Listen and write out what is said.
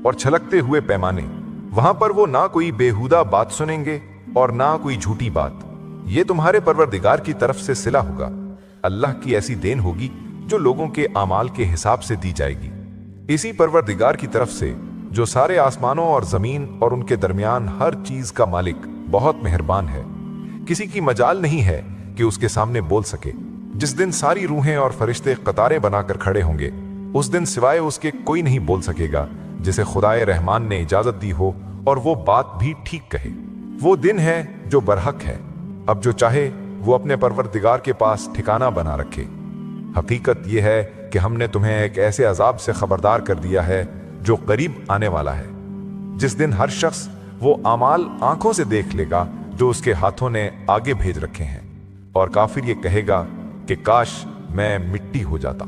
और छलकते हुए पैमाने। वहां पर वो ना कोई बेहुदा बात सुनेंगे और ना कोई झूठी बात। ये तुम्हारे परवरदिगार की तरफ से सिला होगा। अल्लाह की ऐसी देन होगी जो लोगों के आमाल के हिसाब से दी जाएगी। इसी परवरदिगार की तरफ से जो सारे आसमानों और जमीन और उनके दरमियान हर चीज का मालिक बहुत मेहरबान है। किसी की मजाल नहीं है कि उसके सामने बोल सके। जिस दिन सारी रूहें और फरिश्ते कतारें बनाकर खड़े होंगे, उस दिन सिवाय उसके कोई नहीं बोल सकेगा जिसे खुदाए रहमान ने इजाजत दी हो और वो बात भी ठीक कहे। वो दिन है जो बरहक है। अब जो चाहे वो अपने परवरदिगार के पास ठिकाना बना रखे। हकीकत यह है कि हमने तुम्हें एक ऐसे अजाब से खबरदार कर दिया है जो करीब आने वाला है, जिस दिन हर शख्स वो आमाल आंखों से देख लेगा जो उसके हाथों ने आगे भेज रखे हैं, और काफिर ये कहेगा कि काश मैं मिट्टी हो जाता।